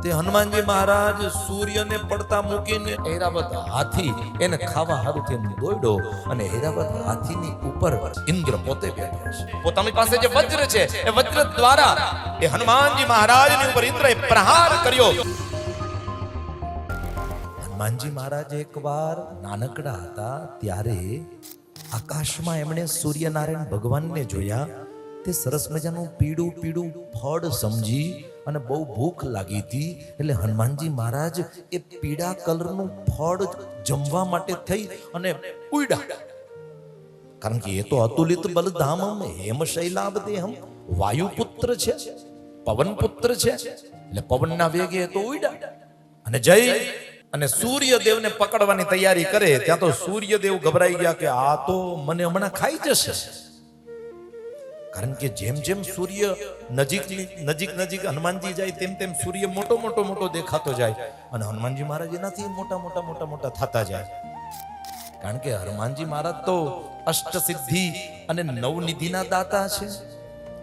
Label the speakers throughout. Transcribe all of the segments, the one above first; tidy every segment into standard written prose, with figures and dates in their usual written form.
Speaker 1: તે હનુમાનજી મહારાજ સૂર્યને પડતા મૂકીને ઐરાવત હાથી એને ખાવા હારુંથી દોડ્યો અને ઐરાવત હાથીની ઉપર ઇન્દ્ર પોતે બેઠો છે. પોતાની પાસે જે વજ્ર છે એ વજ્ર દ્વારા એ હનુમાનજી મહારાજની ઉપર ઇન્દ્રએ પ્રહાર કર્યો. હનુમાનજી મહારાજ એકવાર નાનકડા હતા ત્યારે આકાશમાં એમણે સૂર્યનારાયણ ભગવાનને જોયા. તે સરસ મજાનું પીળું પીળું ફળ સમજી અને બહુ ભૂખ લાગી હતી એટલે હનુમાનજી મહારાજ એ પીળા કલરનું ફળ જમવા માટે થઈ અને ઉડ્યા. કારણ કે એ તો અતુલિત બલધામમ હેમ શૈલાબદેહમ વાયુપુત્ર છે, પવનપુત્ર છે, એટલે પવનના વેગે તો ઉડ્યા અને જઈ અને સૂર્યદેવને પકડવાની તૈયારી કરે. ત્યાં તો સૂર્યદેવ ગભરાઈ ગયા કે આ તો મને હમણાં ખાઈ જશે. કારણ કે જેમ જેમ સૂર્ય નજીક નજીક હનુમાનજી જાય તેમ તેમ સૂર્ય મોટો મોટો મોટો દેખાતો જાય અને હનુમાનજી મહારાજ એનાથી મોટા થતા જાય. કારણ કે હનુમાનજી મહારાજ તો અષ્ટસિદ્ધિ અને નવનિધિના દાતા છે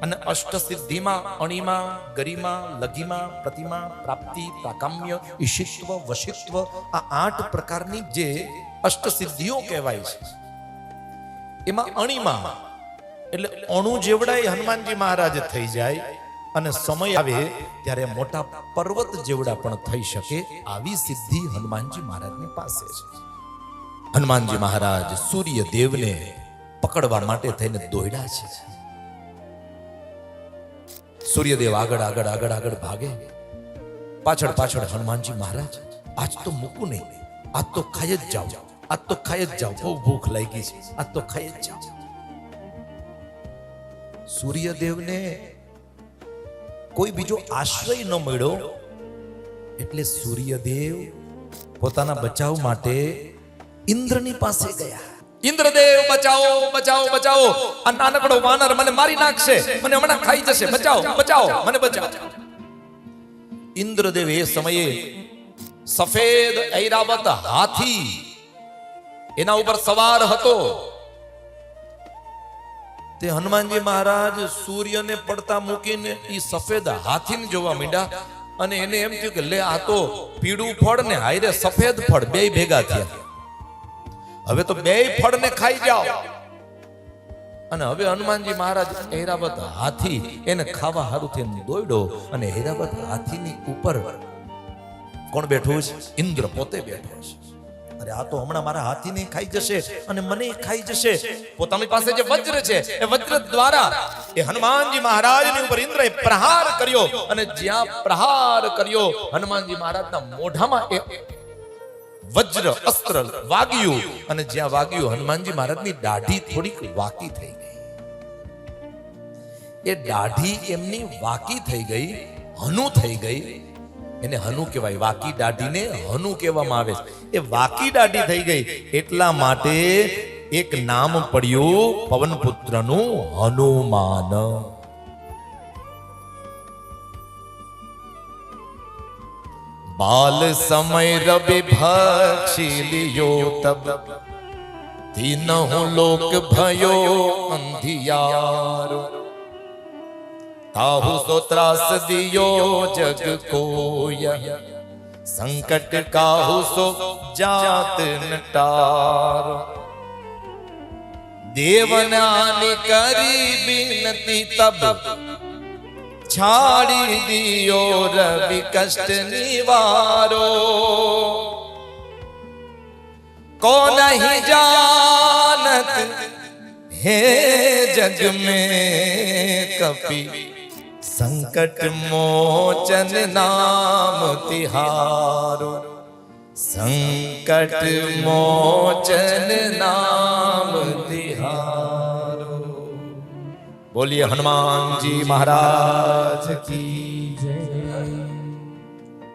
Speaker 1: અને અષ્ટસિદ્ધિમાં અણિમા, ગરિમા, લઘિમા, પ્રતિમા, પ્રાપ્તિ, પ્રાકામ્ય, ઈશિત્વ, વશિત્વ આ 8 પ્રકારની જે અષ્ટસિદ્ધિઓ કહેવાય છે એમાં અણિમા એટલે અણુ જેવડા હનુમાનજી મહારાજ થઈ જાય અને સમય આવે ત્યારે મોટા પર્વત જેવડા પણ થઈ શકે આવી સિદ્ધિ હનુમાનજી મહારાજની પાસે છે. હનુમાનજી મહારાજ સૂર્યદેવને પકડવા માટે થઈને દોડ્યા છે. સૂર્યદેવ આગળ ભાગે, પાછળ હનુમાનજી મહારાજ આજ તો મૂકું નહીં, આજ તો ખાઈ જ જાઓ, બહુ ભૂખ લાગી છે, આજ તો ખાઈ જ જાઓ. સૂર્યદેવને કોઈ બીજો આશ્રય ન મળ્યો એટલે સૂર્યદેવ પોતાના બચાવ માટે ઇન્દ્રની પાસે ગયા. ઇન્દ્રદેવ બચાવો, આ નાનકડો વાનર મને મારી નાખશે, મને હમણાં ખાઈ જશે, બચાવો, મને બચાવો. ઇન્દ્રદેવ એ સમયે સફેદ ઐરાવત હાથી એના ઉપર સવાર હતો. તે હનુમાનજી મહારાજ સૂર્યને પડતા મૂકીને એ સફેદ હાથીને જોવા માંડ્યા અને એને એમ થયું કે લે આ તો પીળું ફળ ને હાયરે સફેદ ફળ બે ભેગા થયા, હવે તો બે ફળને ખાઈ જાઓ. અને હવે હનુમાનજી મહારાજ ઐરાવત હાથી એને ખાવા હારુંથી દોડ્યો અને ઐરાવત હાથીની ઉપર કોણ બેઠું છે? ઇન્દ્ર પોતે બેઠો છે. અરે આ તો હમણાં મારા હાથીને ખાઈ જશે અને મને ખાઈ જશે. પોતાની પાસે જે વજ્ર છે એ વજ્ર દ્વારા એ હનુમાનજી મહારાજની ઉપર ઇન્દ્રએ પ્રહાર કર્યો અને જ્યાં પ્રહાર કર્યો હનુમાનજી મહારાજના મોઢામાં એ વજ્ર અસ્ત્ર વાગ્યું અને જ્યાં વાગ્યું હનુમાનજી મહારાજની દાઢી થોડીક વાકી થઈ ગઈ. એ દાઢી એમની વાકી થઈ ગઈ, હનુ થઈ ગઈ. એને હનુ કહેવાય, વાકી દાઢીને હનુ કહેવામાં આવે છે. એ વાકી દાઢી થઈ ગઈ એટલા માટે એક નામ પડ્યું પવનપુત્રનું હનુમાન. बाल समय रवि भक्षी लियो तब तीनों लोक भयो अंधियारो ताहु सो त्रास दियो जग कोया संकट काहु सो जात नटारो देवनानि करी बिनती तब छाड़ी दियो रवि कष्ट निवारो को नहीं जानत हे जग में कपि संकट मोचन नाम तिहारो संकट मोचन नाम तिहारो. बोलिए हनुमान जी महाराज की.